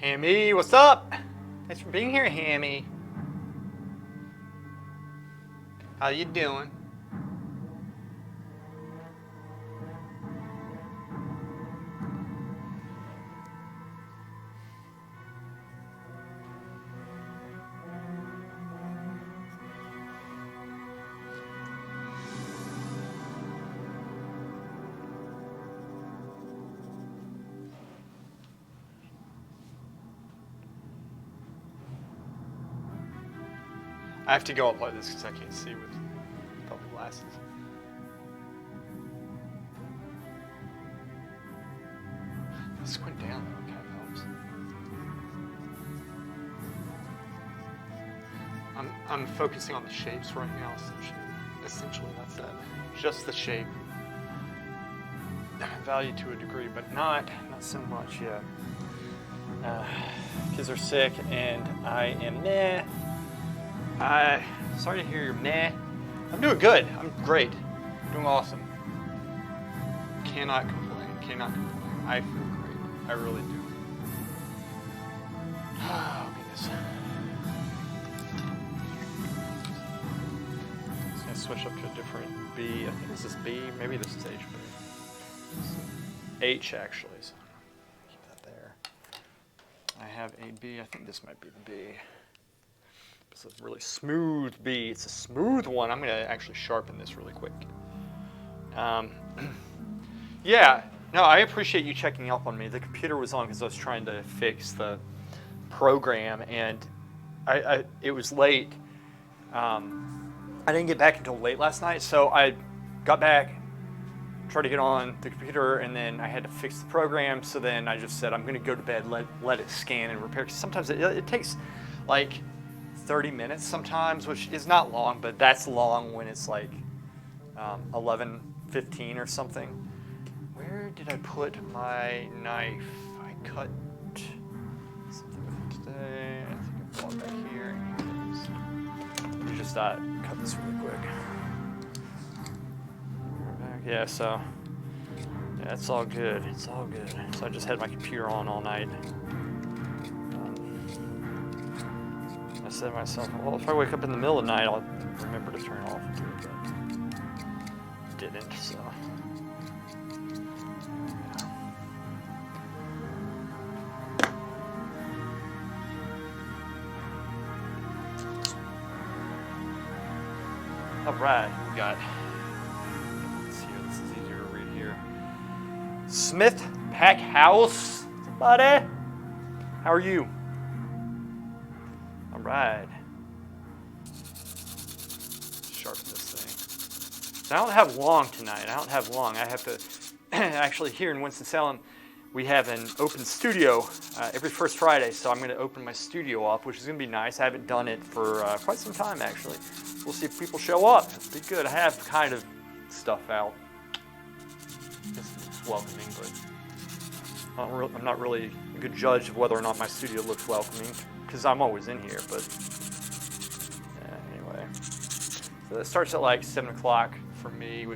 Hammy, what's up? Thanks for being here, Hammy. How you doing? I have to go up like this because I can't see with public glasses. Squint down though, kind of helps. I'm focusing on the shapes right now. Essentially, that's it. Just the shape. Value to a degree, but not so much yet. Kids are sick, and I am meh. Sorry to hear you're meh. I'm doing good. I'm great. I'm doing awesome. Cannot complain. I feel great. I really do. Oh, goodness. Just going to switch up to a different B. I think this is B. Maybe this is HB. H, actually. So keep that there. I have a B. I think this might be the B. It's a really smooth B. It's a smooth one. I'm going to actually sharpen this really quick. Yeah. No, I appreciate you checking up on me. The computer was on because I was trying to fix the program, and it was late. I didn't get back until late last night, so I got back, tried to get on the computer, and then I had to fix the program. So then I just said, I'm going to go to bed, let it scan and repair. Because sometimes it takes like 30 minutes sometimes, which is not long, but that's long when it's like 11:15 or something. Where did I put my knife? I cut something with it today. I think I brought it back here. Let me just cut this really quick. Yeah, so yeah, it's all good. It's all good. So I just had my computer on all night. I said to myself, well, if I wake up in the middle of the night, I'll remember to turn it off. But didn't, so. All right, we got, let's see here, this is easier to read here. Smith Pack House, somebody? How are you? All right. Sharpen this thing. So I don't have long tonight. I have to, actually here in Winston-Salem, we have an open studio every first Friday, so I'm going to open my studio up, which is going to be nice. I haven't done it for quite some time, actually. We'll see if people show up. It'll be good. I have kind of stuff out. It's welcoming, but I'm not really a good judge of whether or not my studio looks welcoming, because I'm always in here, but yeah, anyway. So it starts at like 7 o'clock for me,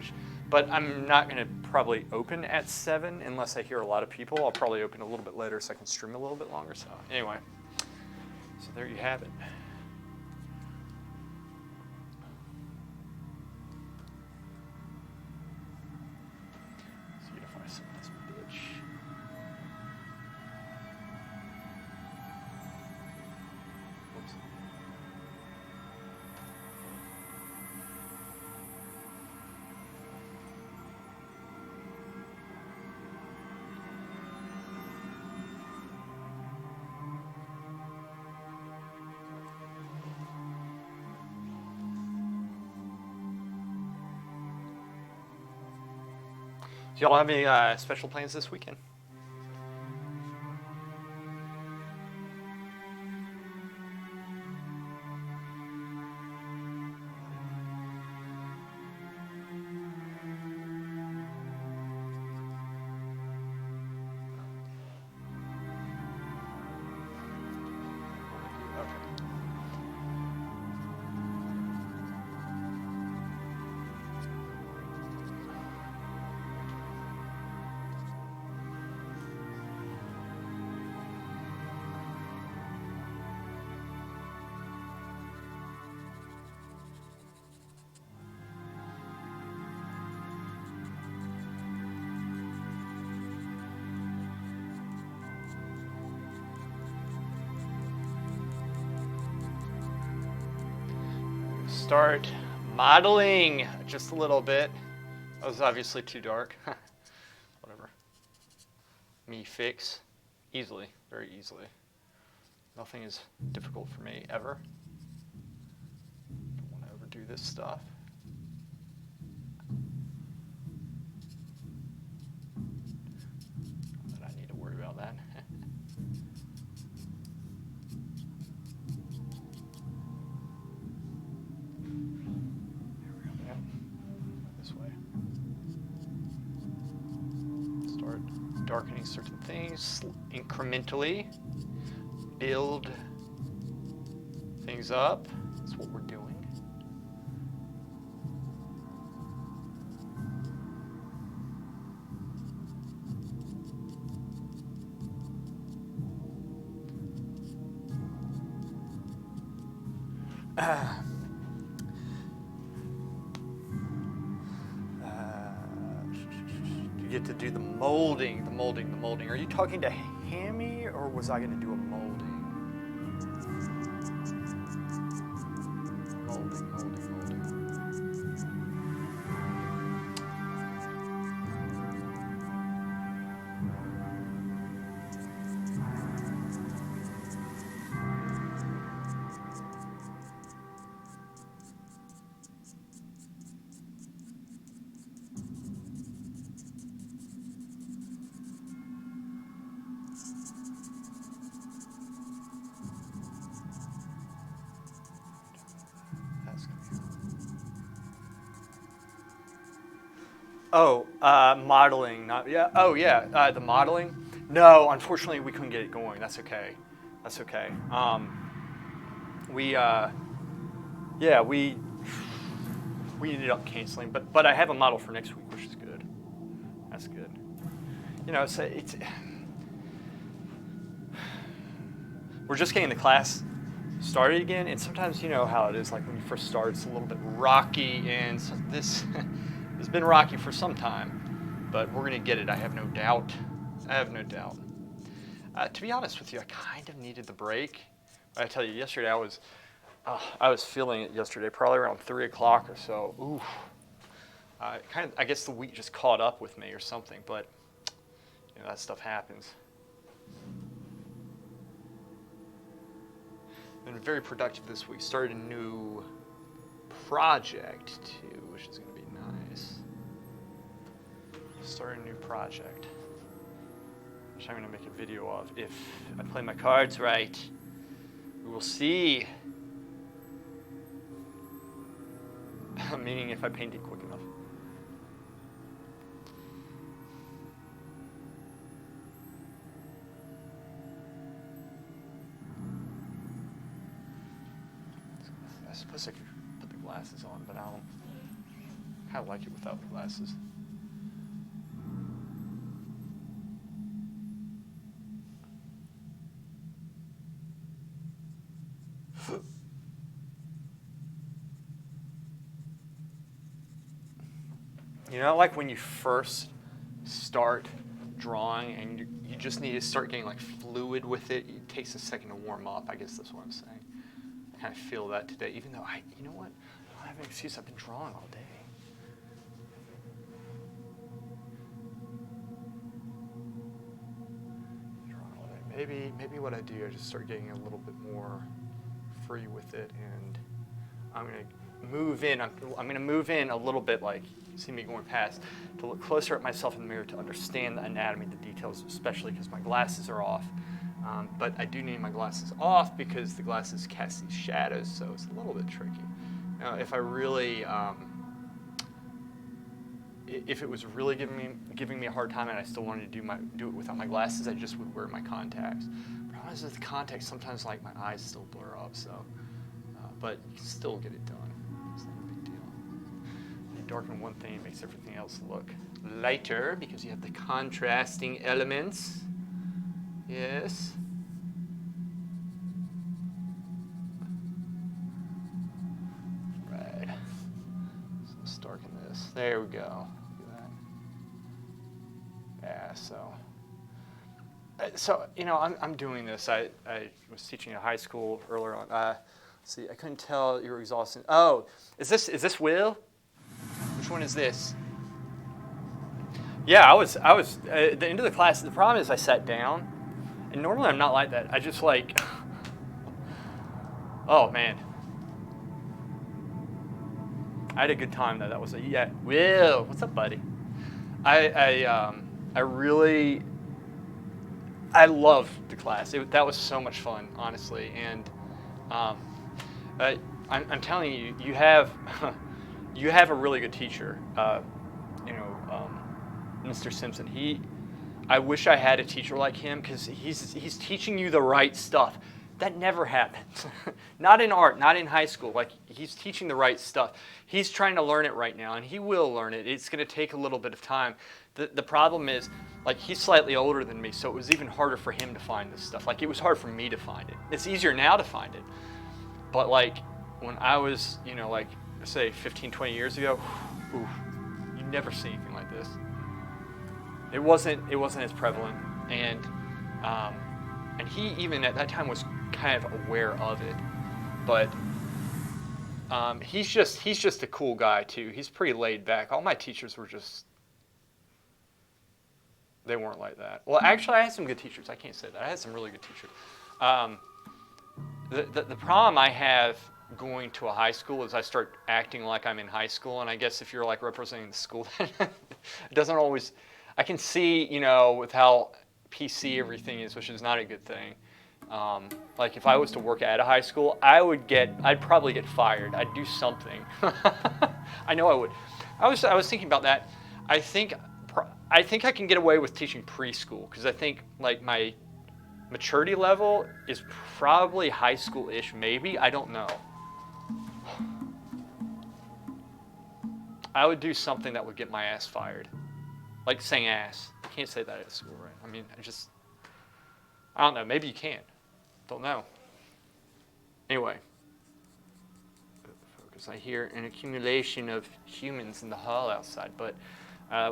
but I'm not going to probably open at 7 unless I hear a lot of people. I'll probably open a little bit later so I can stream a little bit longer. So anyway, so there you have it. So unify some of this bitch. Whoops. Do y'all have any special plans this weekend? start modeling just a little bit. That was obviously too dark. Whatever. Me fix easily, very easily. Nothing is difficult for me ever. Don't want to overdo this stuff. Not that I need to worry about that. Darkening certain things incrementally, build things up. That's what we're doing. You get to do the molding. Are you talking to Hammy, or was I going to do a molding? Molding. Oh, modeling, not, yeah, oh yeah, the modeling. No, unfortunately we couldn't get it going. That's okay. We ended up canceling, but I have a model for next week, which is good. That's good. You know, it's we're just getting the class started again, and sometimes you know how it is, like when you first start, it's a little bit rocky, and so this has been rocky for some time, but we're gonna get it. I have no doubt. To be honest with you, I kind of needed the break. I tell you, yesterday I was feeling it yesterday, probably around 3 o'clock or so. Oof. I guess the week just caught up with me or something, but you know, that stuff happens. Been very productive this week. Started a new project too, which is going to be nice. Started a new project, which I'm going to make a video of if I play my cards right. We will see. Meaning if I paint it quick enough. I suppose I could put the glasses on, but I don't kind of like it without the glasses. You know, like when you first start drawing and you just need to start getting like fluid with it. It takes a second to warm up. I guess that's what I'm saying. I kind of feel that today, even though you know what? I don't have an excuse. I've been drawing all day. Maybe what I do, I just start getting a little bit more free with it, and I'm gonna move in. I'm gonna move in a little bit, like you see me going past, to look closer at myself in the mirror to understand the anatomy, the details, especially because my glasses are off. But I do need my glasses off because the glasses cast these shadows, so it's a little bit tricky. Now, if I really if it was really giving me a hard time and I still wanted to do it without my glasses, I just would wear my contacts. The problem is with the contacts, sometimes like my eyes still blur up, so but you can still get it done. It's not a big deal. You darken one thing, it makes everything else look lighter because you have the contrasting elements. Yes. Right. So let's darken this. There we go. Yeah, so you know, I'm doing this. I was teaching at high school earlier on. See, I couldn't tell you were exhausted. Oh, is this Will? Which one is this? Yeah, I was at the end of the class. The problem is I sat down, and normally I'm not like that. I just like, oh man, I had a good time though. That was yeah. Will, what's up, buddy? I really loved the class. That was so much fun, honestly, and um, I'm telling you, you have you have a really good teacher. Mr. Simpson. I wish I had a teacher like him because he's teaching you the right stuff. That never happens. Not in art, not in high school. Like, he's teaching the right stuff. He's trying to learn it right now, and he will learn it. It's going to take a little bit of time. The problem is, like, he's slightly older than me, so it was even harder for him to find this stuff. Like, it was hard for me to find it. It's easier now to find it. But, like, when I was, like, say 15, 20 years ago, oof, you never see anything like this. It wasn't as prevalent, and he even at that time was kind of aware of it, but he's just a cool guy too. He's pretty laid back. All my teachers were they weren't like that. Well, actually, I had some good teachers. I can't say that. I had some really good teachers. The problem I have going to a high school is I start acting like I'm in high school, and I guess if you're like representing the school, it doesn't always. I can see, with how PC everything is, which is not a good thing. Like if I was to work at a high school, I'd probably get fired. I'd do something. I know I would. I was thinking about that. I think I can get away with teaching preschool because I think like my maturity level is probably high school-ish, maybe. I don't know. I would do something that would get my ass fired. Like saying ass. You can't say that at school, right? I mean, I don't know. Maybe you can. Don't know. Anyway. Focus. I hear an accumulation of humans in the hall outside, but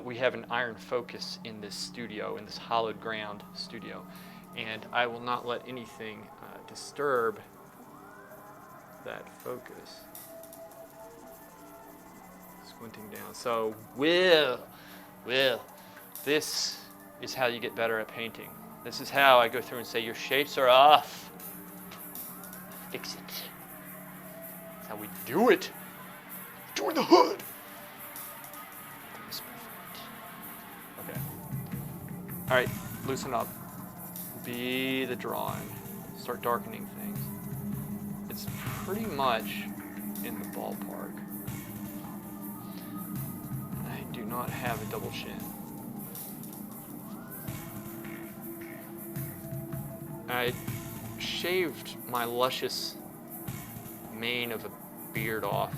we have an iron focus in this studio, in this hallowed ground studio. And I will not let anything disturb that focus. Squinting down. So, Will, this is how you get better at painting. This is how I go through and say, your shapes are off. Fix it. That's how we do it. Join the hood. Okay. All right, loosen up. Be the drawing. Start darkening things. It's pretty much in the ballpark. I do not have a double chin. I shaved my luscious mane of a beard off.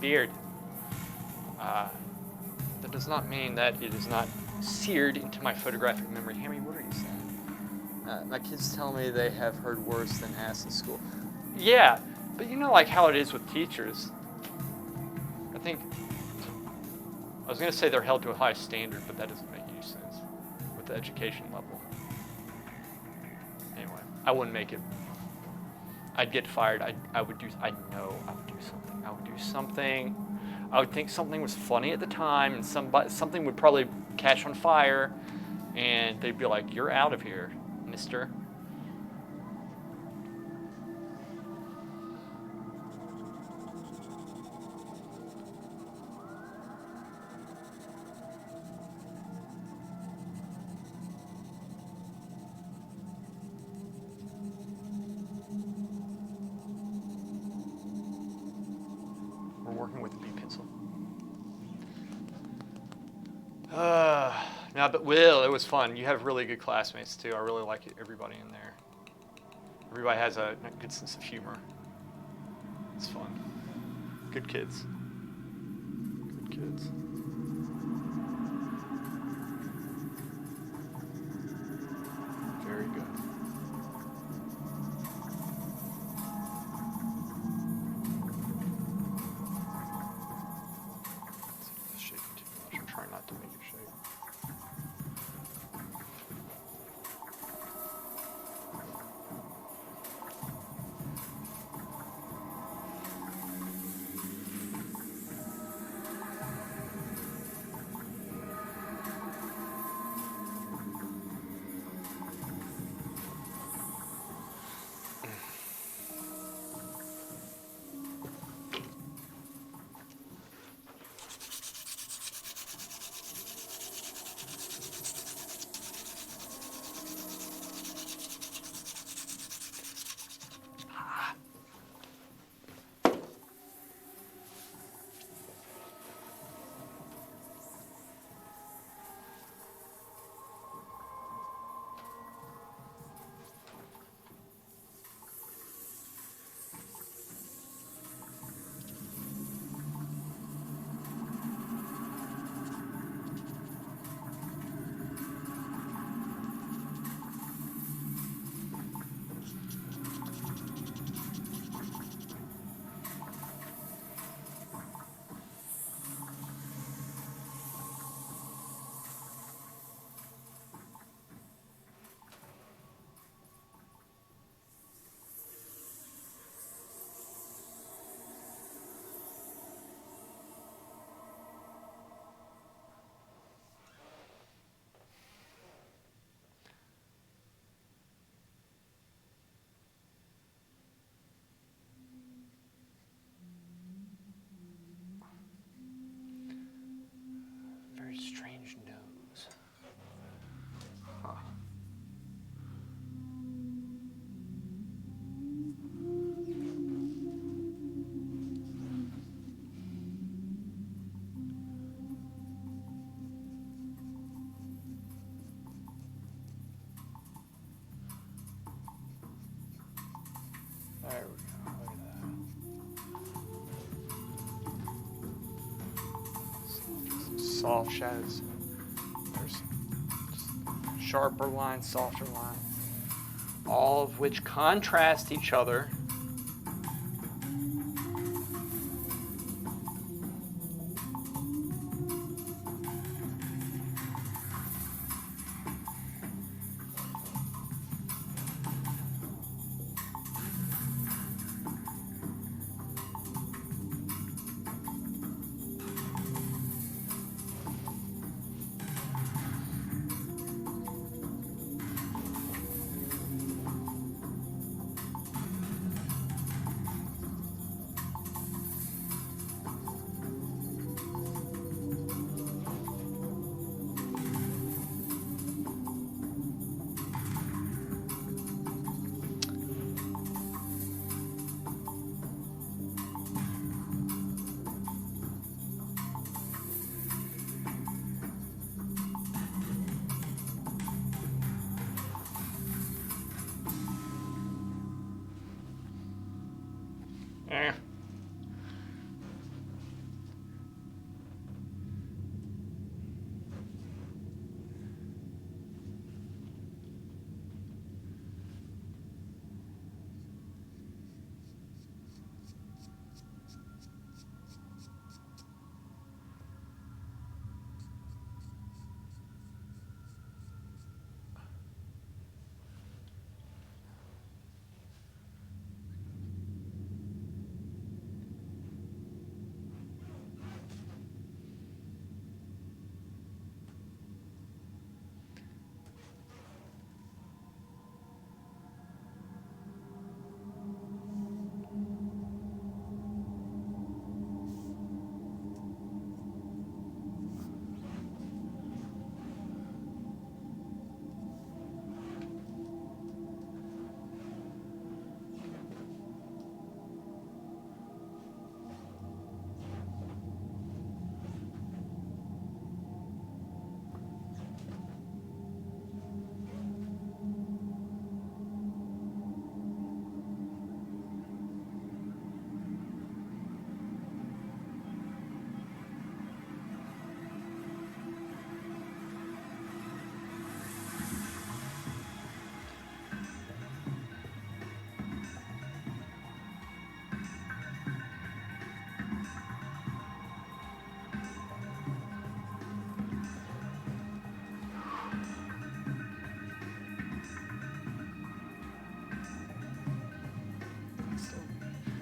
Beard. That does not mean that it is not seared into my photographic memory. Hammy, what are you saying? My kids tell me they have heard worse than ass in school. Yeah, but you know like how it is with teachers. I think, I was going to say they're held to a high standard, but that doesn't make any sense with the education level. Anyway, I wouldn't make it. I'd get fired. I would do something. I would think something was funny at the time, and something would probably catch on fire, and they'd be like, "You're out of here, mister." We're working with a B pencil. No, but Will, it was fun. You have really good classmates too. I really like everybody in there. Everybody has a good sense of humor. It's fun. Good kids. Good kids. Very good. It's shaking too much. I'm trying not to make it shake. There we go. Look at that. Soft shadows. There's sharper lines, softer lines, all of which contrast each other. Eh.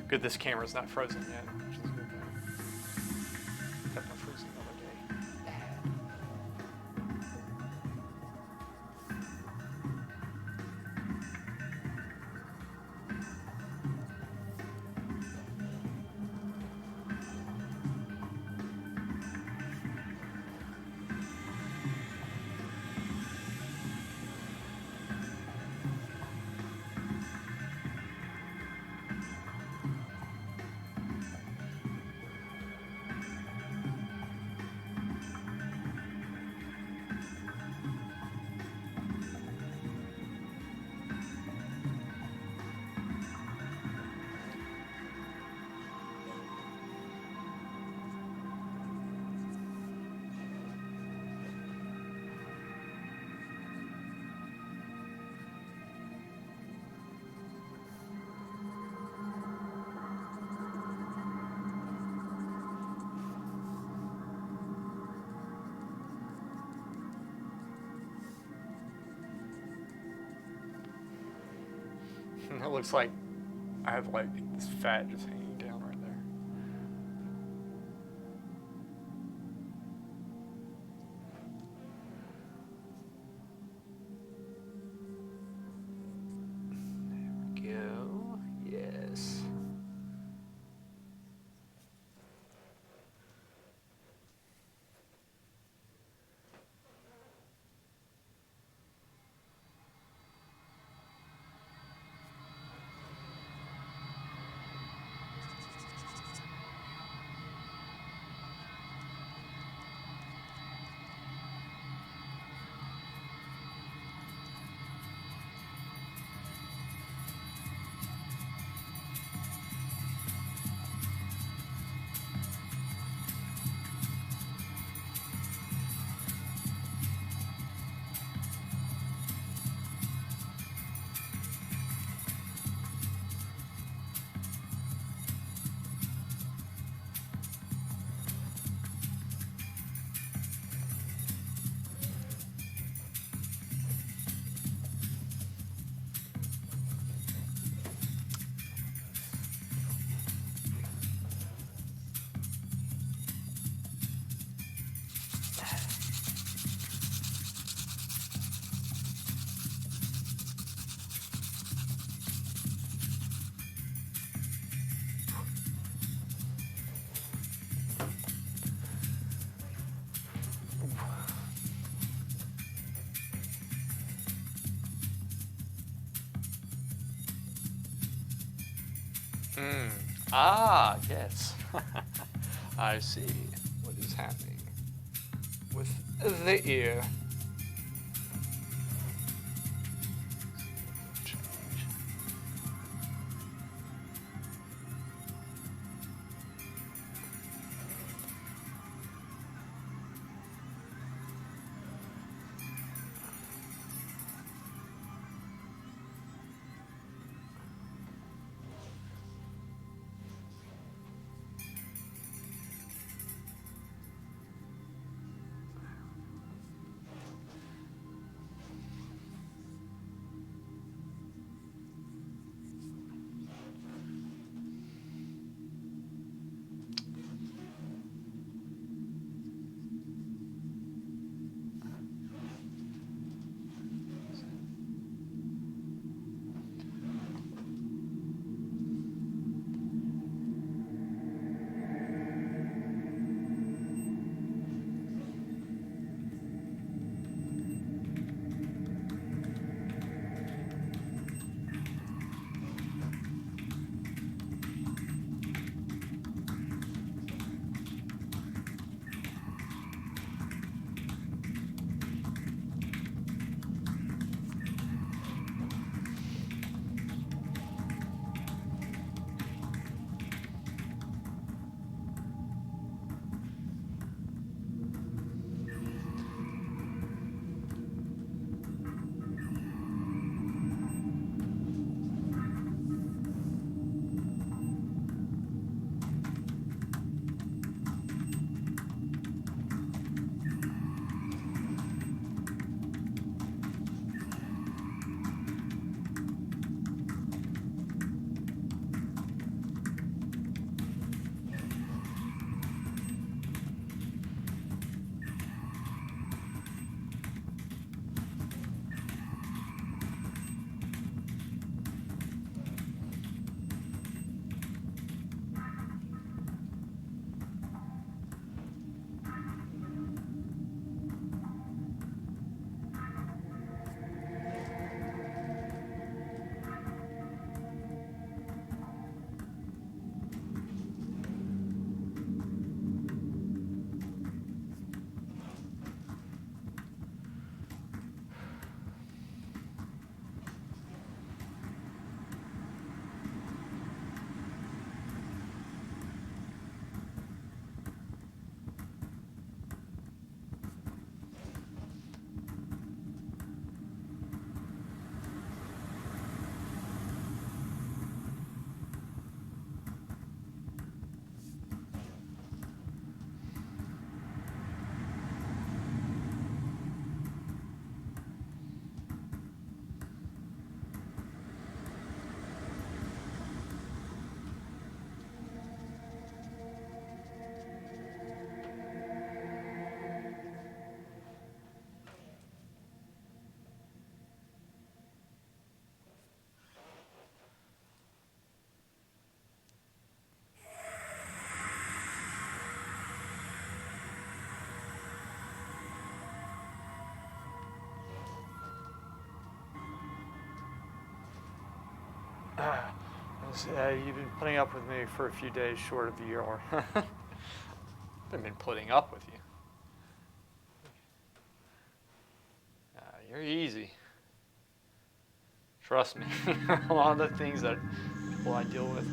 Good, this camera's not frozen yet, which is a good thing. Kept on freezing the other day. It looks like I have like this fat just hanging down right there. There we go. Yes. Mm. Ah, yes. I see what is happening with the ear. Change. You've been putting up with me for a few days short of a year. I've been putting up with you. You're easy. Trust me. A lot of the things that people I deal with,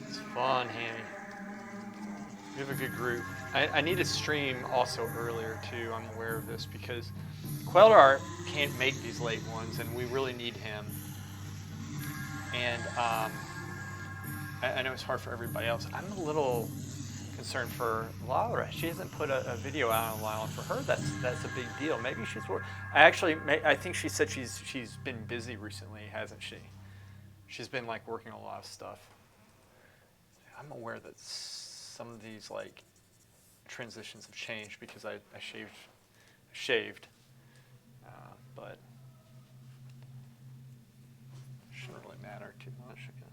it's fun, Hammy. We have a good group. I need to stream also earlier too. I'm aware of this because Queller can't make these late ones, and we really need him. And I know it's hard for everybody else. I'm a little concerned for Laura. She hasn't put a video out in a while, and for her, that's a big deal. Maybe she's. I think she said she's been busy recently, hasn't she? She's been like working on a lot of stuff. I'm aware that some of these like transitions have changed because I shaved, but it shouldn't really matter too much, I guess.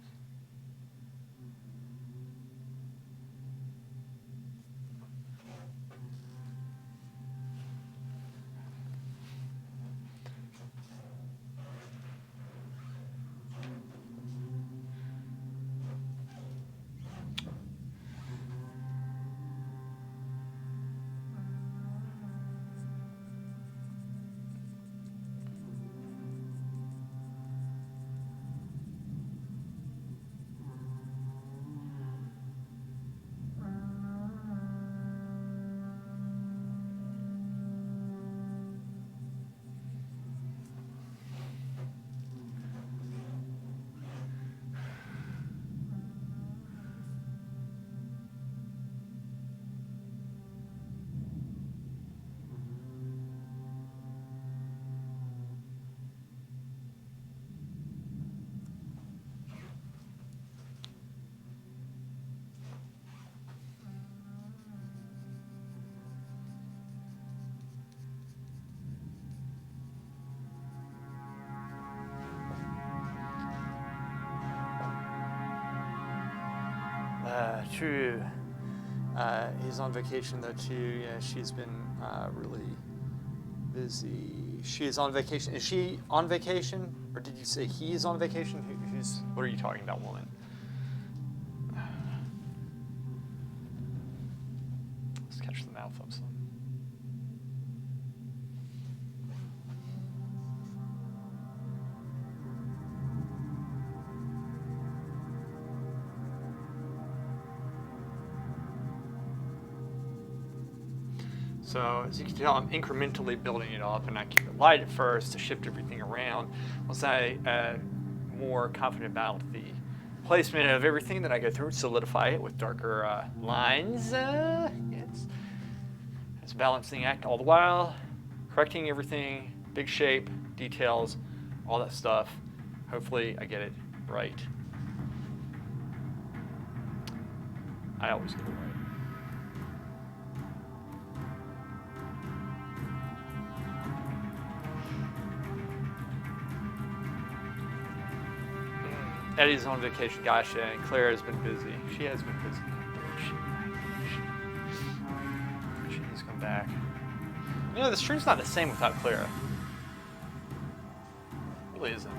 True. He's on vacation though too. Yeah, she's been really busy. She is on vacation. Is she on vacation, or did you say he is on vacation? Who's? What are you talking about, woman? Let's catch the mouth of some. So as you can tell, I'm incrementally building it up, and I keep it light at first to shift everything around. Once I more confident about the placement of everything, then I go through and solidify it with darker lines. Yes, it's a balancing act all the while, correcting everything, big shape, details, all that stuff. Hopefully I get it right. I always get it right. Eddie's on vacation, gotcha, and Claire has been busy. She has been busy. She needs to come back. You know, the stream's not the same without Clara. It really isn't.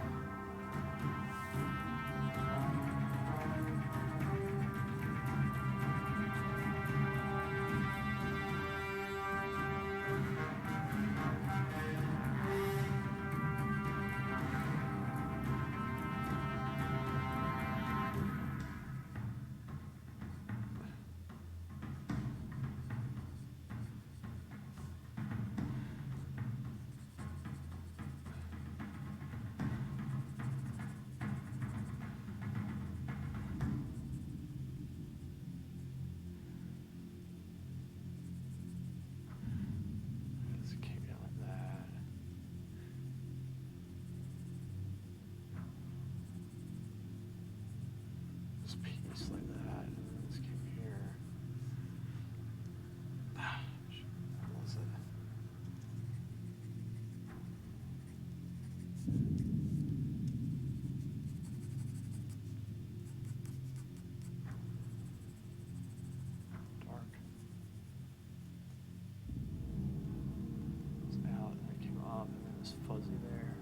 Fuzzy there.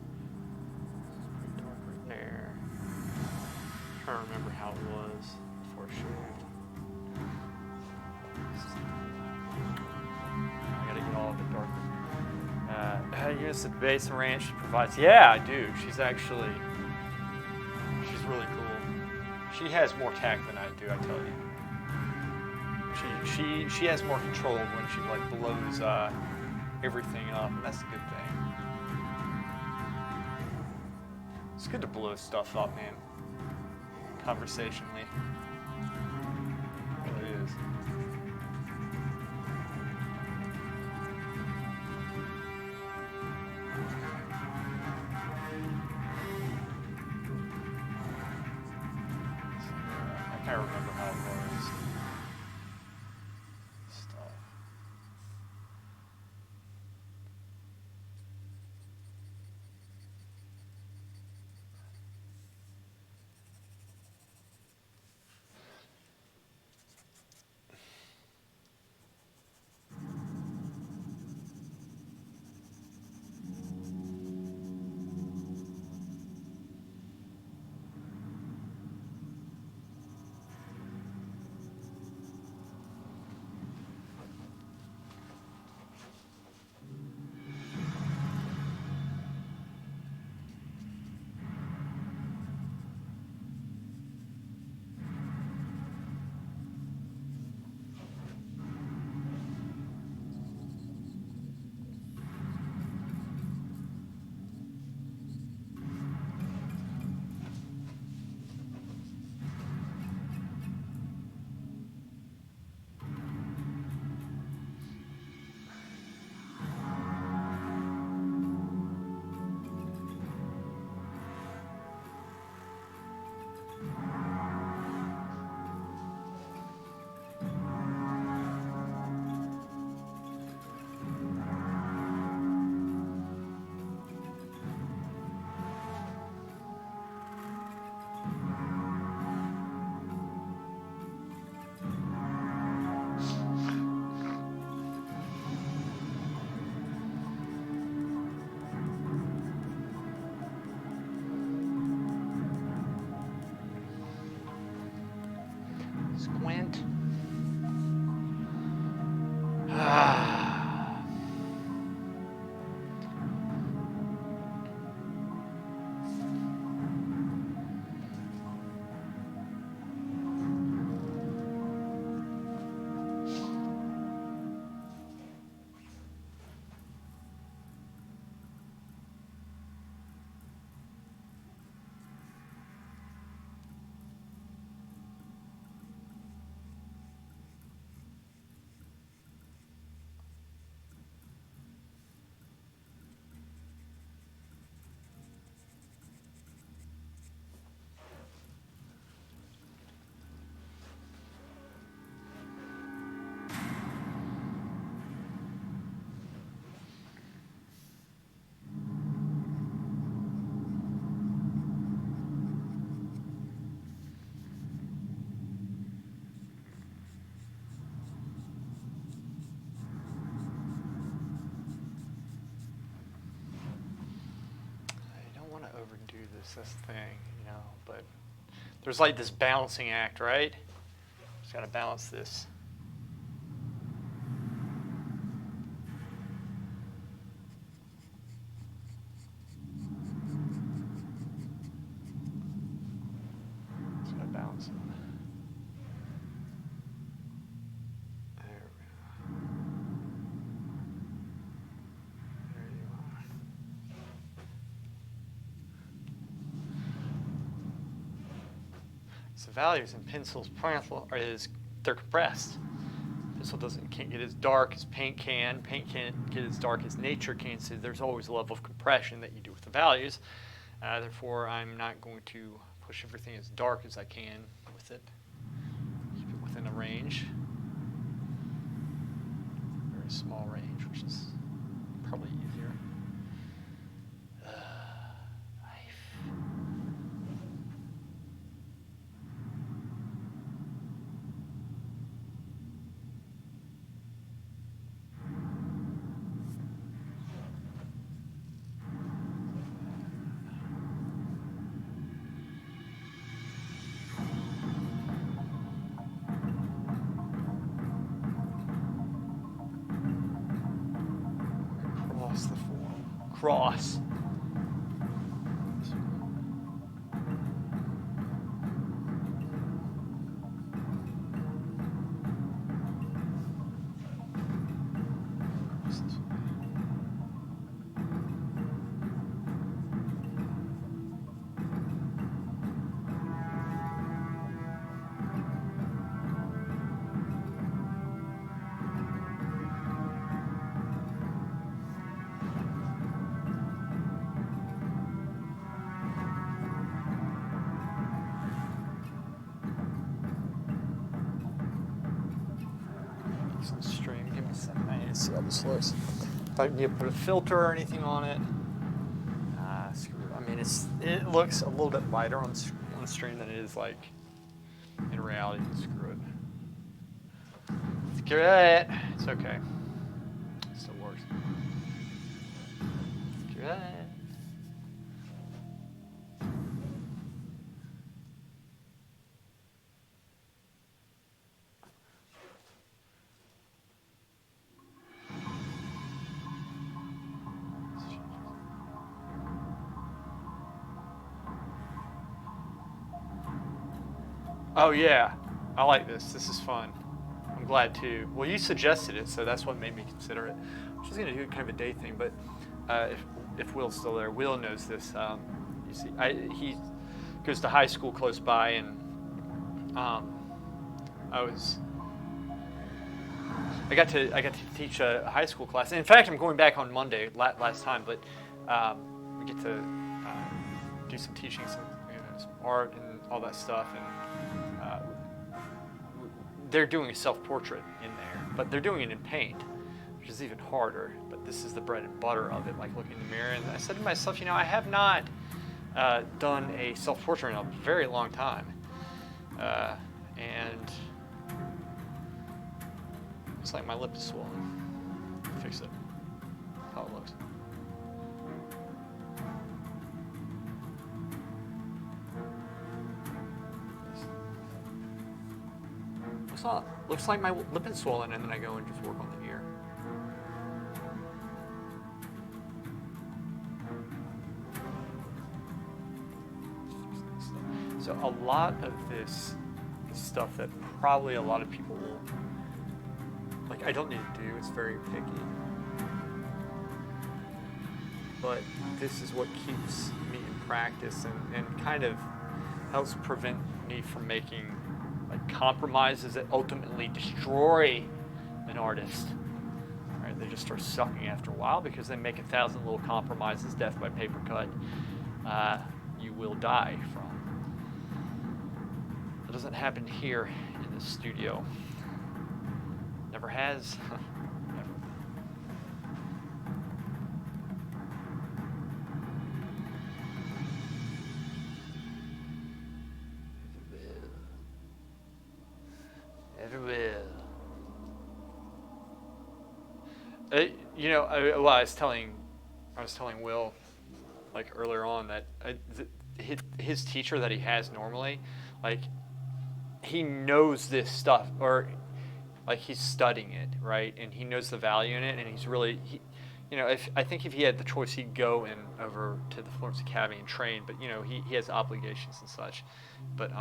This is pretty dark right there. I'm trying to remember how it was before shift. I gotta get all of it darker. Units at the base and ranch provides. Yeah, I do. She's really cool. She has more tact than I do, I tell you. She has more control when she like blows everything up, and that's a good thing. It's good to blow stuff up, man. Conversationally. It really is. I can't remember how it was. Stuff. overdo this thing, you know, but there's like this balancing act, right? Just got to balance this. Just got to balance it. There we go. There you are. So values in pencil's pencil they're compressed. Pencil can't get as dark as paint can. Paint can't get as dark as nature can. So there's always a level of compression that you do with the values. Therefore, I'm not going to push everything as dark as I can with it. Keep it within a range. Very small range, which is probably easier. Cross the form. Cross. Some stream. Give me a second. I need to see how this looks. If I need to put a filter or anything on it. Screw it. I mean, it looks a little bit lighter on the stream than it is like in reality. Screw it. Screw it. It's okay. It still works. Screw it. Oh yeah, I like this. This is fun. I'm glad too. Well, you suggested it, so that's what made me consider it. I was just gonna do kind of a day thing, but if Will's still there, Will knows this. You see, he goes to high school close by, and I got to teach a high school class. And in fact, I'm going back on Monday, last time, but we get to do some teaching, some art and all that stuff, and they're doing a self-portrait in there, but they're doing it in paint, which is even harder. But this is the bread and butter of it, like looking in the mirror. And I said to myself, I have not done a self-portrait in a very long time, and it's like my lip is swollen. Fix it. How it looks. Looks like my lip is swollen, and then I go and just work on the ear. So a lot of this is stuff that probably a lot of people will, I don't need to do. It's very picky. But this is what keeps me in practice and kind of helps prevent me from making compromises that ultimately destroy an artist. Right? They just start sucking after a while because they make 1,000 little compromises, death by paper cut, you will die from. It doesn't happen here in the studio. Never has. Never. Everywhere. I was telling Will like earlier on, that his teacher that he has normally, like he knows this stuff, or like he's studying it, right? And he knows the value in it, and he's really, if I think if he had the choice, he'd go in over to the Florence Academy and train, but he has obligations and such, but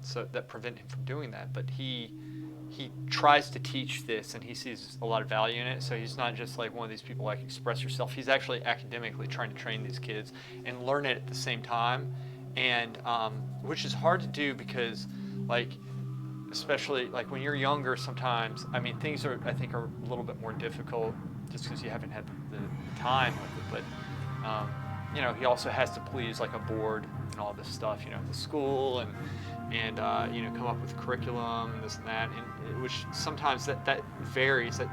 so that prevent him from doing that. But he tries to teach this, and he sees a lot of value in it. So he's not just like one of these people like express yourself. He's actually academically trying to train these kids and learn it at the same time, and which is hard to do because, like, especially like when you're younger, sometimes things I think are a little bit more difficult just because you haven't had the time with it. But he also has to please like a board and all this stuff, the school and come up with curriculum and this and that, and which sometimes that varies. That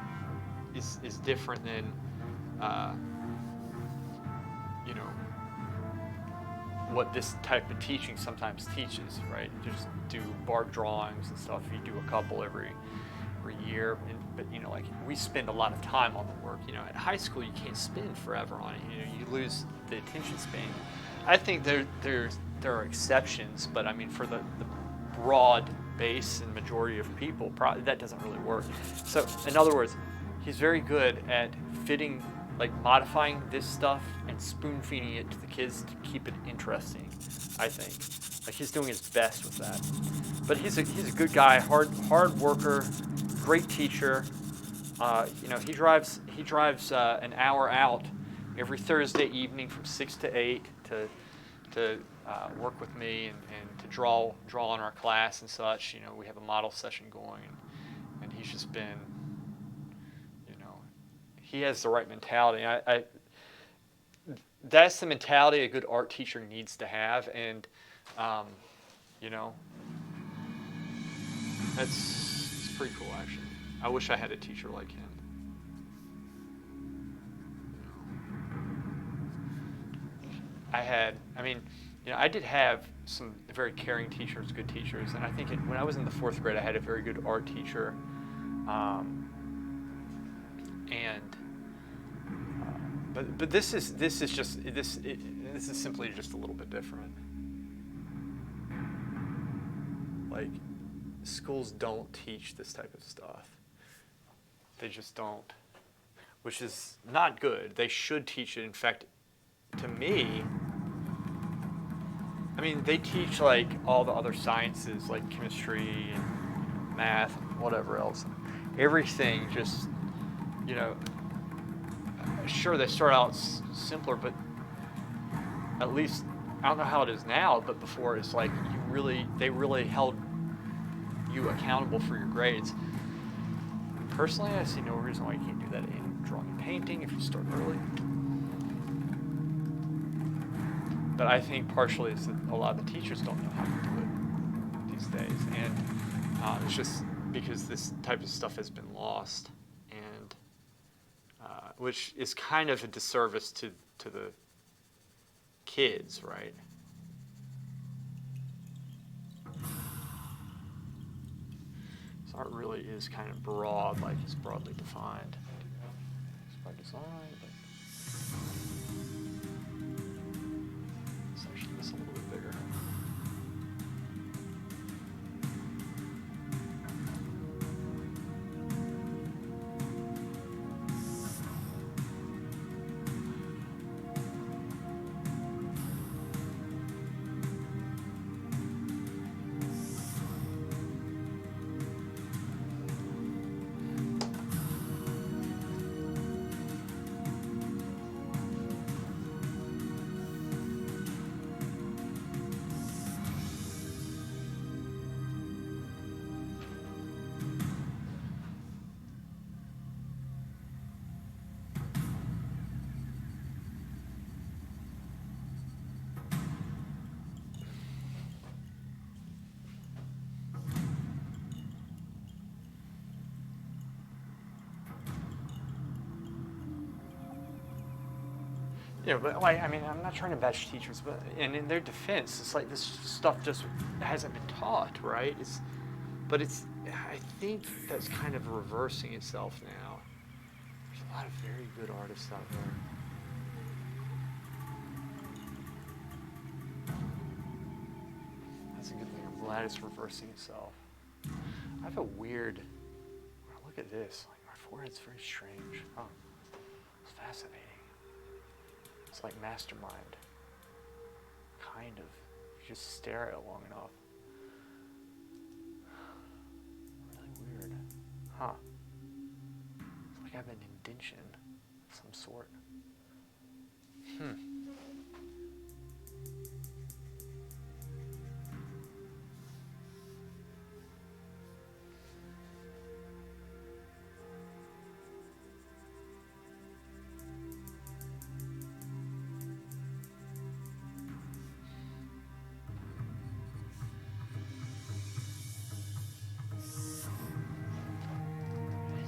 is different than what this type of teaching sometimes teaches, right? Just do bar drawings and stuff. You do a couple every year, but like we spend a lot of time on the work. At high school you can't spend forever on it. You lose the attention span. I think there are exceptions, but for the broad base and majority of people, that doesn't really work. So in other words, he's very good at fitting, like modifying this stuff and spoon feeding it to the kids to keep it interesting. I think, like he's doing his best with that. But he's a good guy, hard worker, great teacher. He drives an hour out every Thursday evening from 6 to 8 to work with me and to draw on our class and such. We have a model session going, and he's just been, he has the right mentality. That's the mentality a good art teacher needs to have, and it's pretty cool actually. I wish I had a teacher like him. I did have some very caring teachers, good teachers, and I think when I was in the 4th grade, I had a very good art teacher, but this is simply just a little bit different. Like, schools don't teach this type of stuff. They just don't, which is not good. They should teach it. In fact, to me, they teach like all the other sciences, like chemistry and math and whatever else. Everything just, sure, they start out simpler, but at least, I don't know how it is now, but before it's like they really held you accountable for your grades. Personally, I see no reason why you can't do that in drawing and painting if you start early. But I think partially it's that a lot of the teachers don't know how to do it these days, and it's just because this type of stuff has been lost, and which is kind of a disservice to the kids, right? So art really is kind of broad, like it's broadly defined. It's by design, but section this a little bit bigger. But like, I'm not trying to bash teachers, but and in their defense, it's like this stuff just hasn't been taught, right? I think that's kind of reversing itself now. There's a lot of very good artists out there. glad it's reversing itself. I have a weird, look at this, like my forehead's very strange. Oh, it's fascinating. It's like Mastermind, kind of. You just stare at it long enough. Really weird. Huh. It's like I have an indentation of some sort.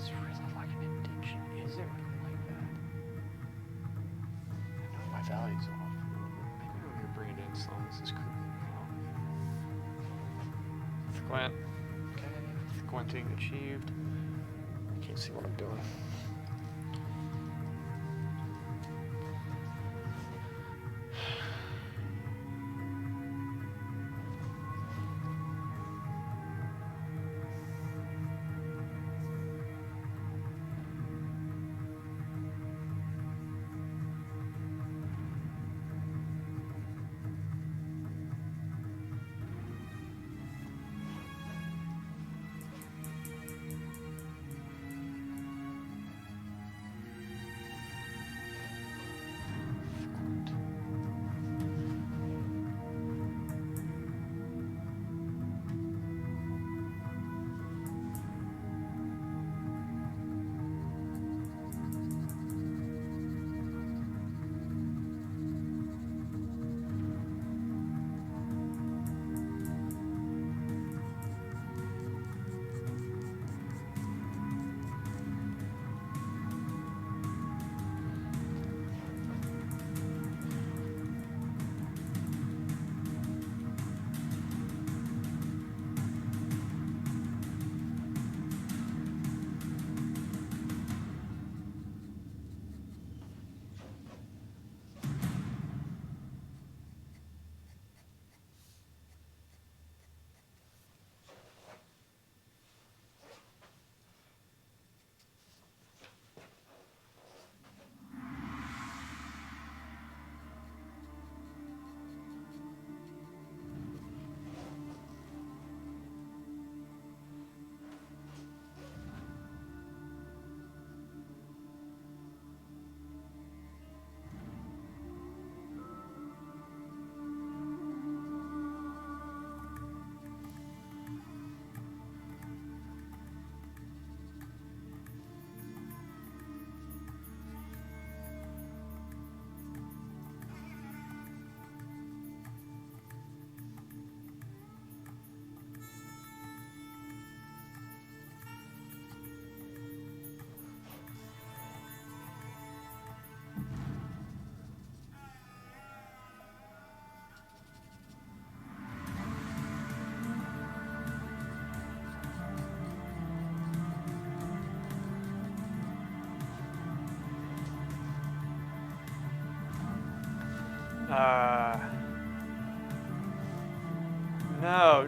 It's really like an indentation. Is it really like that? I know my value's off. Maybe I'm gonna bring it in some. This is creepy now. Squint. Okay. Squinting achieved. I can't see what I'm doing.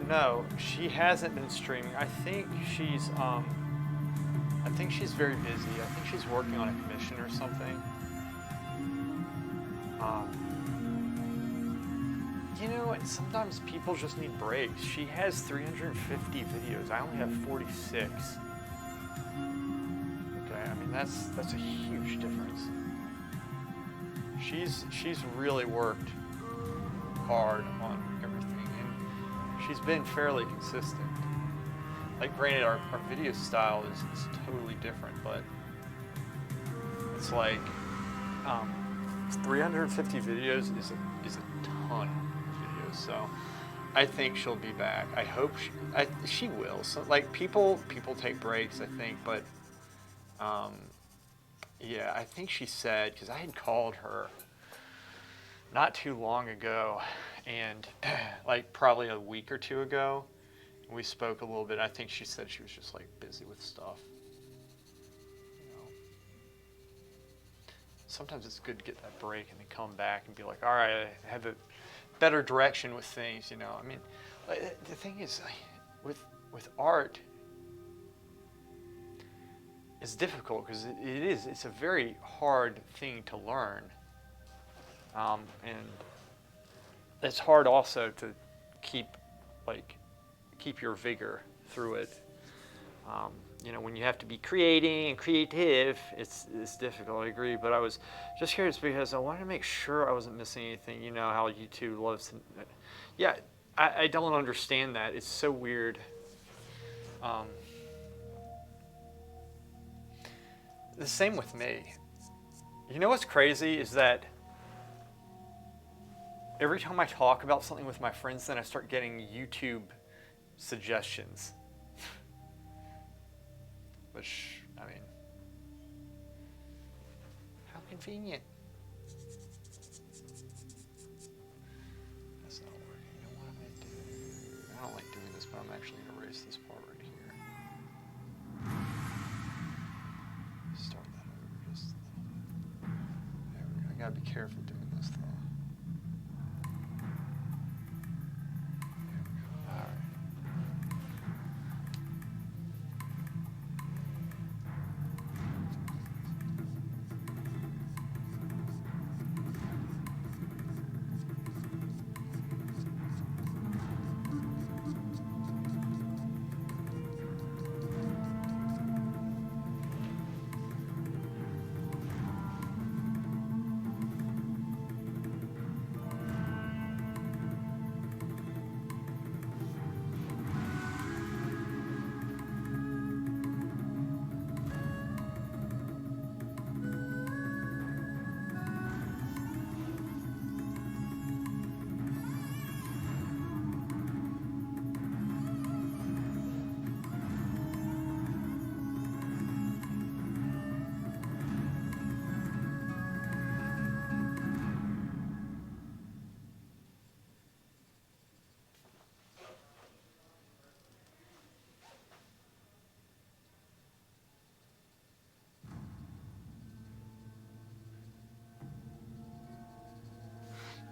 No, she hasn't been streaming. I think she's very busy. I think she's working on a commission or something. You know, and sometimes people just need breaks. She has 350 videos. I only have 46. Okay, I mean that's a huge difference. She's really worked hard on everything, and she's been fairly consistent. Like, granted, our video style is totally different, but it's like 350 videos is a ton of videos. So I think she'll be back. I hope she will. So, like, people take breaks, I think, but yeah, I think she said, because I had called her not too long ago, and like probably a week or two ago, and we spoke a little bit. I think she said she was just like busy with stuff. You know, sometimes it's good to get that break and then come back and be like, all right, I have a better direction with things. You know, I mean, The thing is, with art, it's difficult because it's a very hard thing to learn, and it's hard also to keep your vigor through it. When you have to be creating and creative, it's difficult. I agree, but I was just curious because I wanted to make sure I wasn't missing anything. You know how YouTube loves to, yeah. I don't understand that. It's so weird. The same with me. You know what's crazy is that every time I talk about something with my friends, then I start getting YouTube suggestions. Which, I mean, how convenient. That's not working. You know what I'm going to do? I don't like doing this, but I'm actually going to erase this part right here. Start that over just a little bit. There we go. I got to be careful doing this, though. There we go. All right.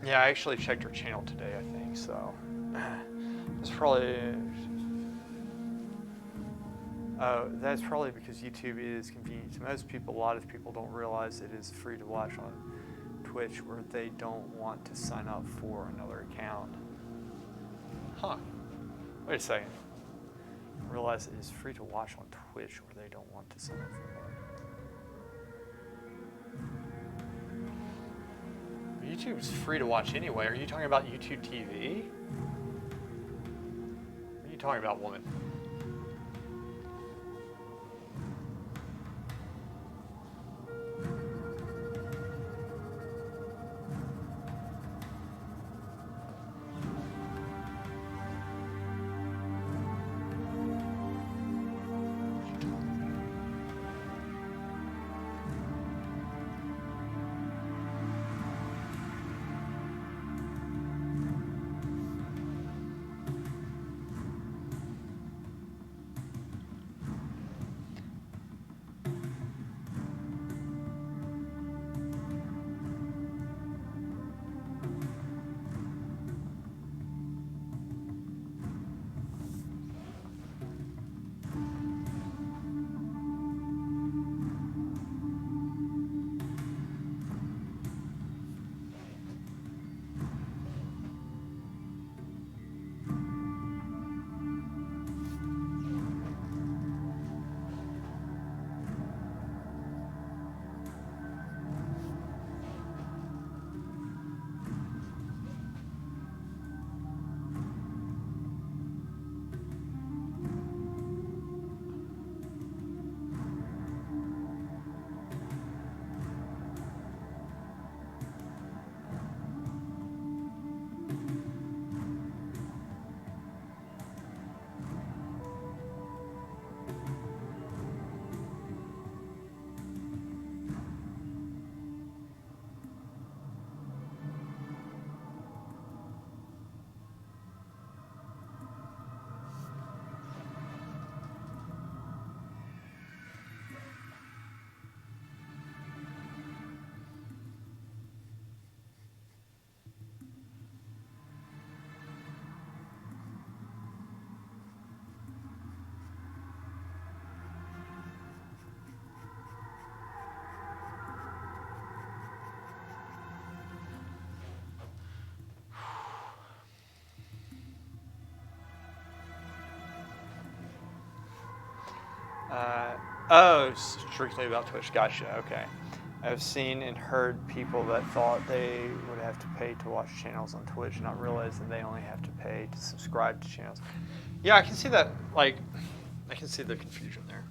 Yeah, I actually checked her channel today, I think, so it's probably, that's probably because YouTube is convenient to most people. A lot of people don't realize it is free to watch on Twitch where they don't want to sign up for another account. Huh. Wait a second. Realize it is free to watch on Twitch where they don't want to sign up for another. YouTube's free to watch anyway. Are you talking about YouTube TV? What are you talking about, woman? Oh, strictly about Twitch. Gotcha. Okay. I've seen and heard people that thought they would have to pay to watch channels on Twitch and not realize that they only have to pay to subscribe to channels. Yeah, I can see that. Like, I can see the confusion there.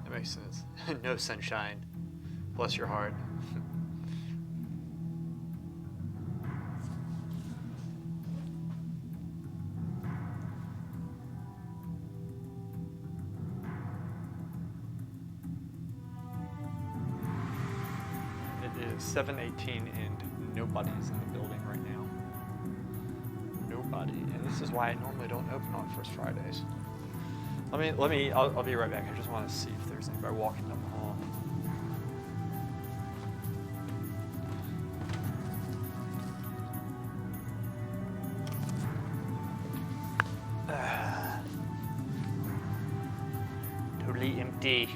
That makes sense. No sunshine. Bless your heart. It is 7:18 and nobody's in the building right now. Nobody. And this is why I normally don't open on First Fridays. I'll be right back. I just want to see if there's anybody walking down the hall. Totally empty.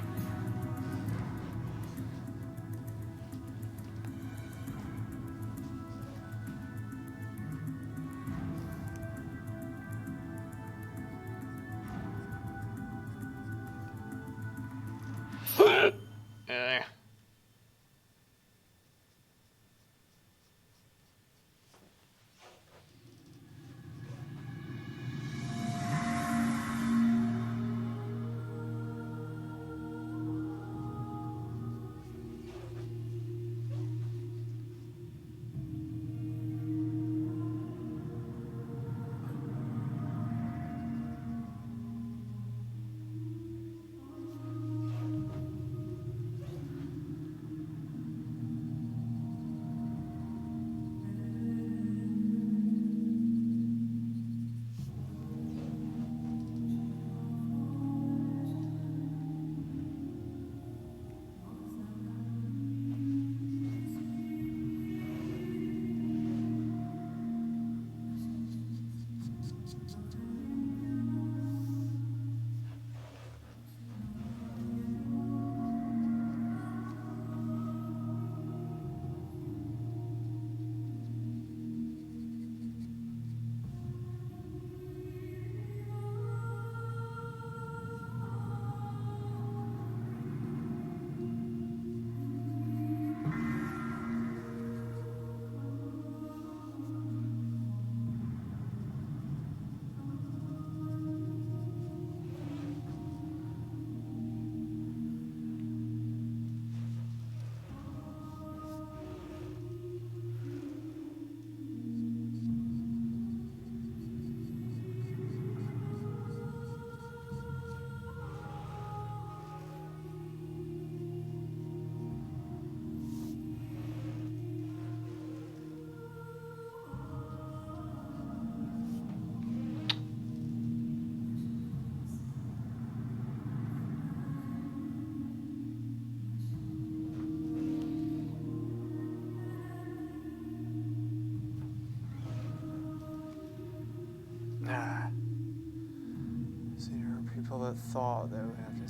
So there are people that thought they would have to.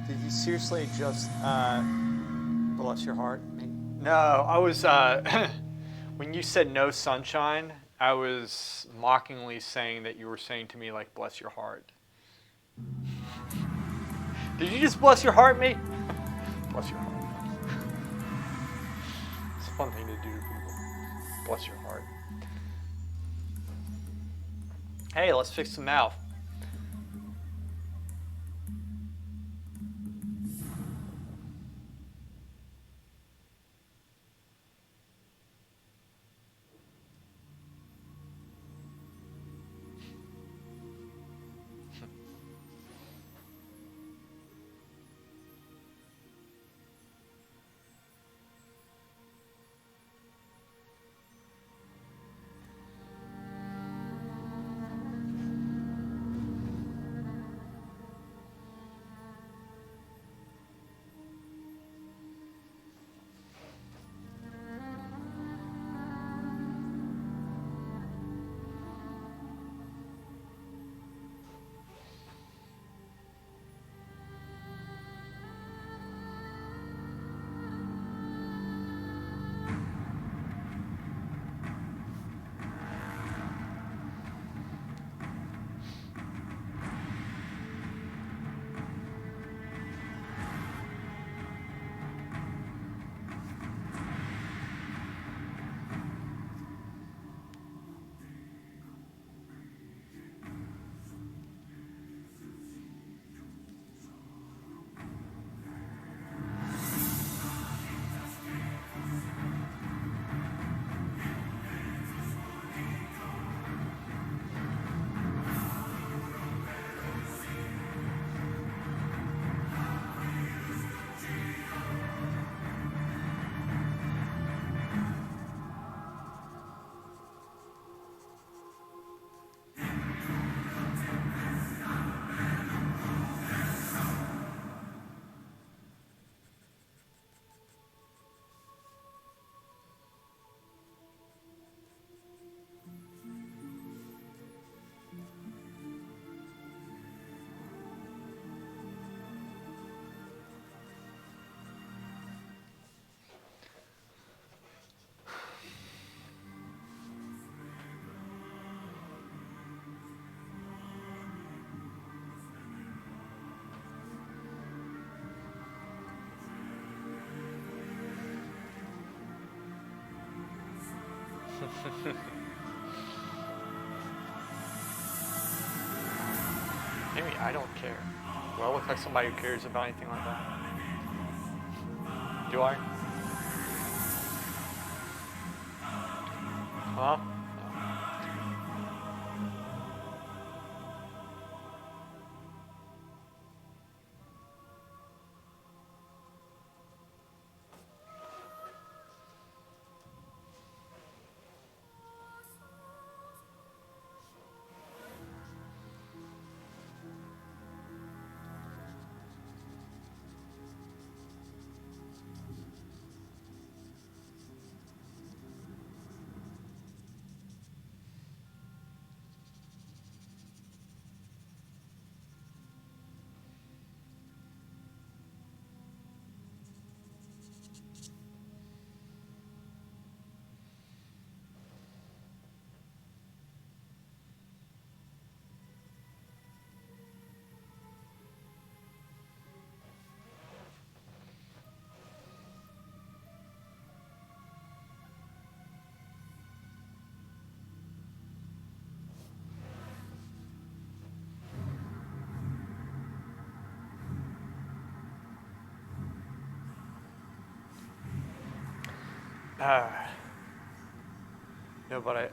Did you seriously just bless your heart? No, I was. When you said no sunshine, I was mockingly saying that you were saying to me like bless your heart. Did you just bless your heart, me? Bless your heart. It's a fun thing to do to people. Bless your heart. Hey, let's fix the mouth. Maybe I don't care. Do I look like somebody who cares about anything like that? Do I? Huh? Uh, no, but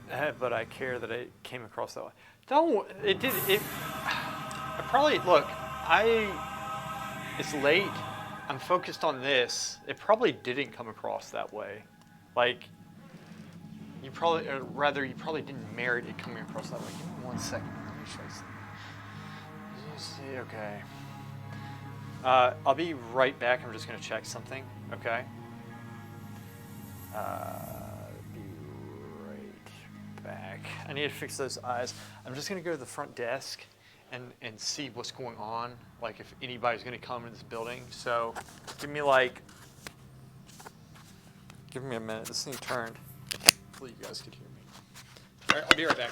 I care that it came across that way. Don't it did it? I probably look. It's late. I'm focused on this. It probably didn't come across that way. Like you probably, or rather, you probably didn't merit it coming across that way. Give me 1 second. Let me try something. See, okay. I'll be right back. I'm just gonna check something. Okay. Be right back. I need to fix those eyes. I'm just gonna go to the front desk and see what's going on, like if anybody's gonna come in this building. So give me a minute. This thing turned. Hopefully you guys could hear me. All right, I'll be right back.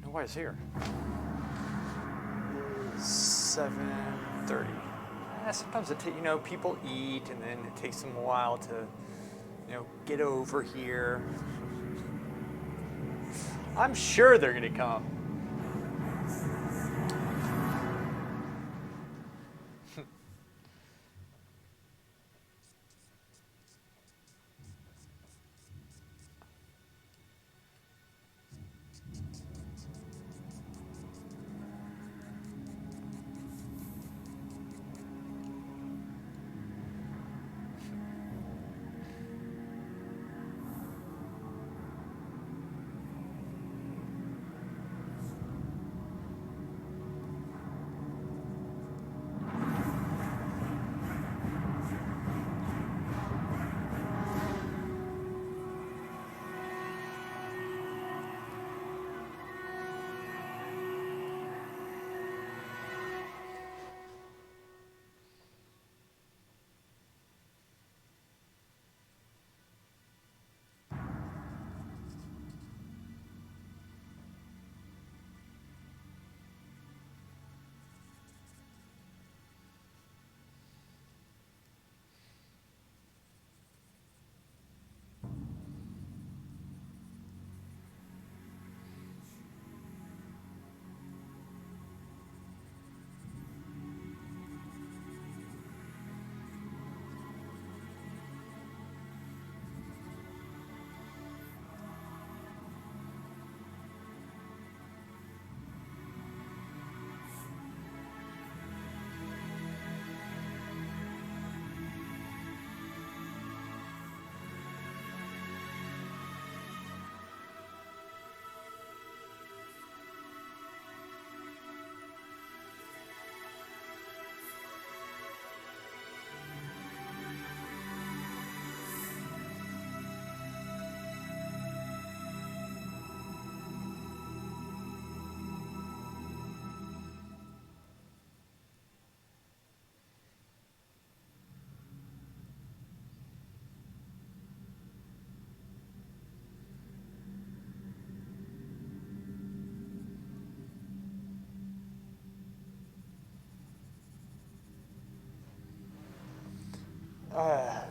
Nobody's here. It's 7:30. Sometimes people eat, and then it takes them a while to, get over here. I'm sure they're gonna come.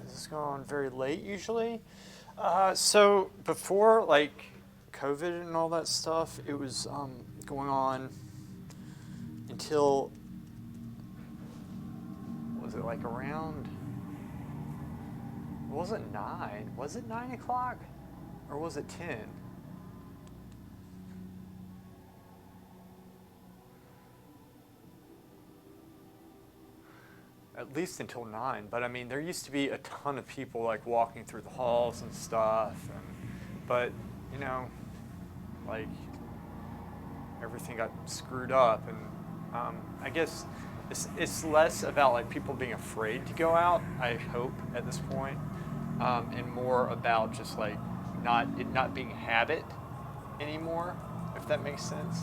This is going on very late usually. So before like COVID and all that stuff, it was going on until, was it like around, it wasn't 9, was it 9 o'clock? Or was it 10? At least until 9, but I mean, there used to be a ton of people like walking through the halls and stuff, but you know, like everything got screwed up, and I guess it's less about like people being afraid to go out, I hope, at this point, and more about just like it not being habit anymore, if that makes sense.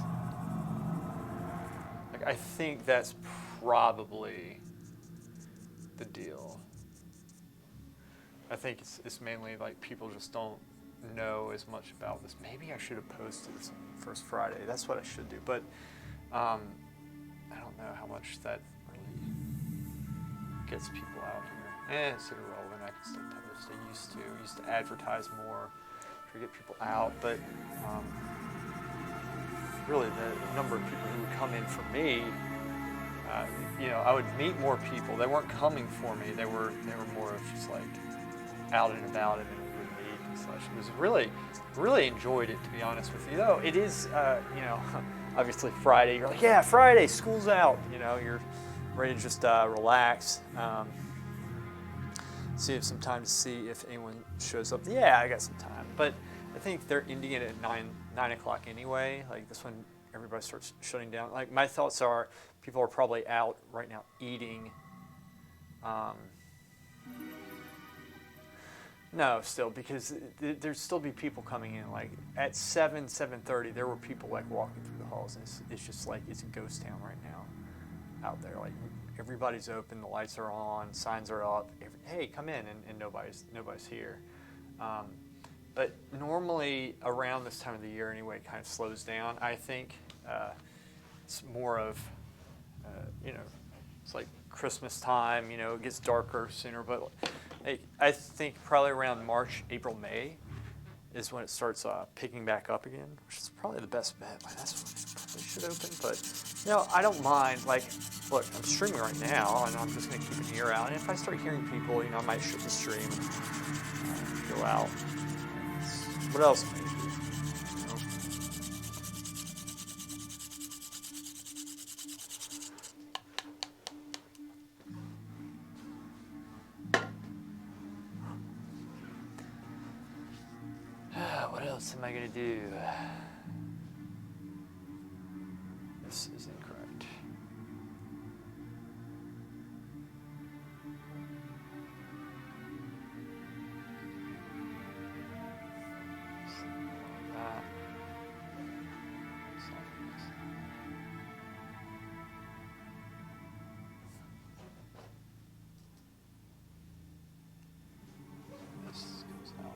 Like I think that's probably the deal. I think it's mainly like people just don't know as much about this. Maybe I should have posted this on First Friday. That's what I should do. But I don't know how much that really gets people out here. It's irrelevant. I can still post. I used to advertise more to get people out. But really, the number of people who would come in for me, I would meet more people. They weren't coming for me. They were more of just like out and about, and then we would meet and such. It was really enjoyed it, to be honest with you. Though it is, obviously Friday. You're like, yeah, Friday, school's out. You're ready to just relax. So you have some time to see if anyone shows up. Yeah, I got some time, but I think they're ending it at 9 o'clock anyway. Like this when everybody starts shutting down. Like my thoughts are, people are probably out right now eating. No, still, because there'd still be people coming in. Like at 7:30, there were people like walking through the halls, and it's just like it's a ghost town right now out there. Like everybody's open, the lights are on, signs are up. Hey, come in, and nobody's here. But normally around this time of the year, anyway, it kind of slows down. I think it's more of, it's like Christmas time. It gets darker sooner, but I think probably around March, April, May is when it starts picking back up again, which is probably the best bet. Like, that's when it probably should open, but I don't mind. Like, look, I'm streaming right now, and I'm just going to keep an ear out. And if I start hearing people, I might shut the stream and go out. What else am I going to do? What else am I going to do? This is incorrect. This goes out.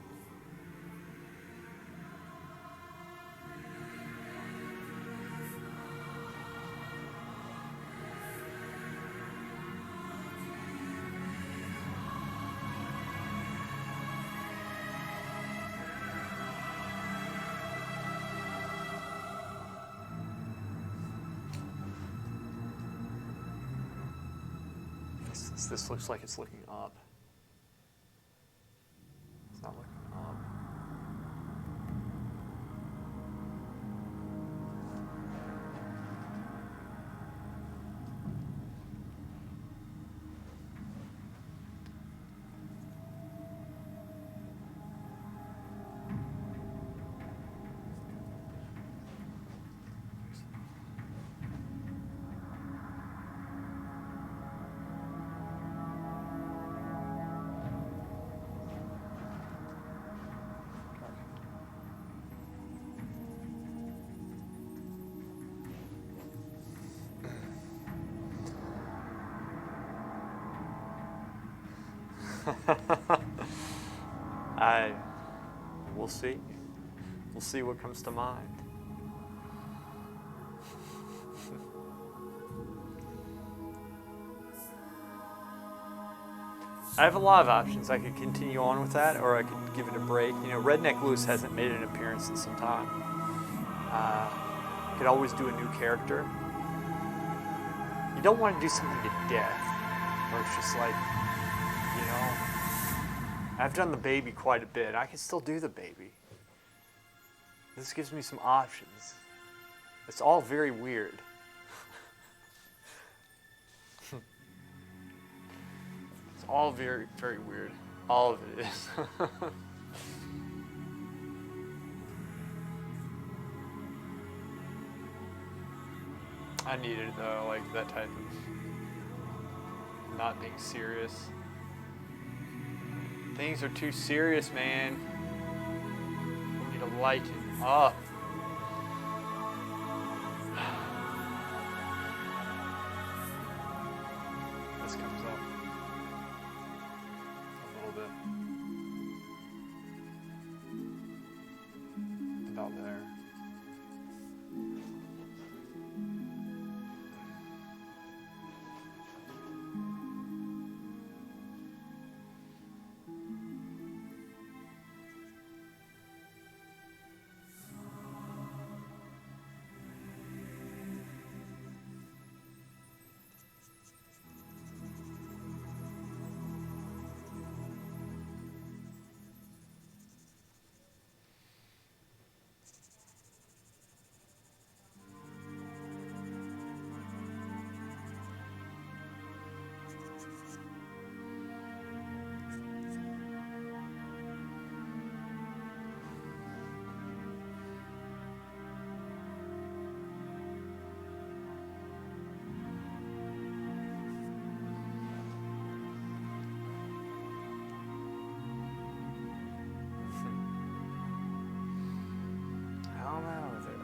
This looks like it's looking up. It's not looking up. We'll see. We'll see what comes to mind. I have a lot of options. I could continue on with that, or I could give it a break. You know, Redneck Lewis hasn't made an appearance in some time. Could always do a new character. You don't want to do something to death, where it's just like, you know, I've done the baby quite a bit. I can still do the baby. This gives me some options. It's all very weird. It's all very, very weird. All of it is. I needed it though, like that type of not being serious. Things are too serious, man. We need to lighten up. This comes up a little bit. About there.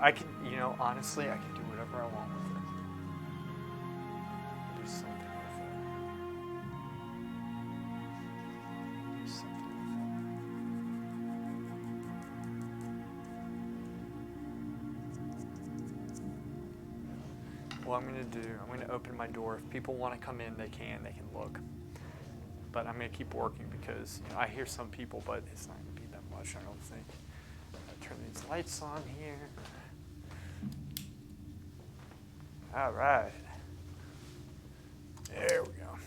I can, you know, honestly, I can do whatever I want with it. Do something with it. Do something with it. What I'm going to do, I'm going to open my door. If people want to come in, they can look. But I'm going to keep working because, you know, I hear some people, but it's not going to be that much, I don't think. I'll turn these lights on here. All right. There we go.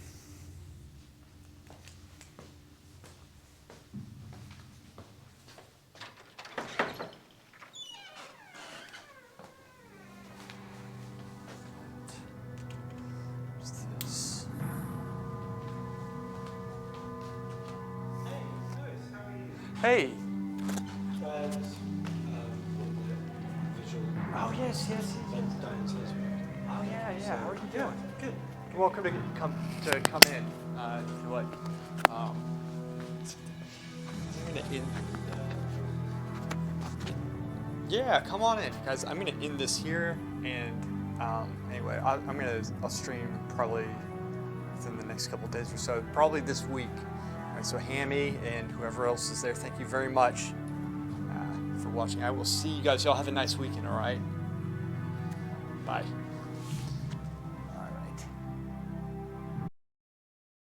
What's this? Hey, Lewis, how are you? Hey. Visual. Oh, yes. Downstairs. Oh, yeah. So, How are you yeah, doing? good. You're welcome to come in if you like. I'm gonna end. Yeah, come on in, guys. I'm gonna end this here, and anyway, I'll stream probably within the next couple days or so, probably this week. All right, so Hammy and whoever else is there, thank you very much for watching. I will see you guys. Y'all have a nice weekend. All right. Bye.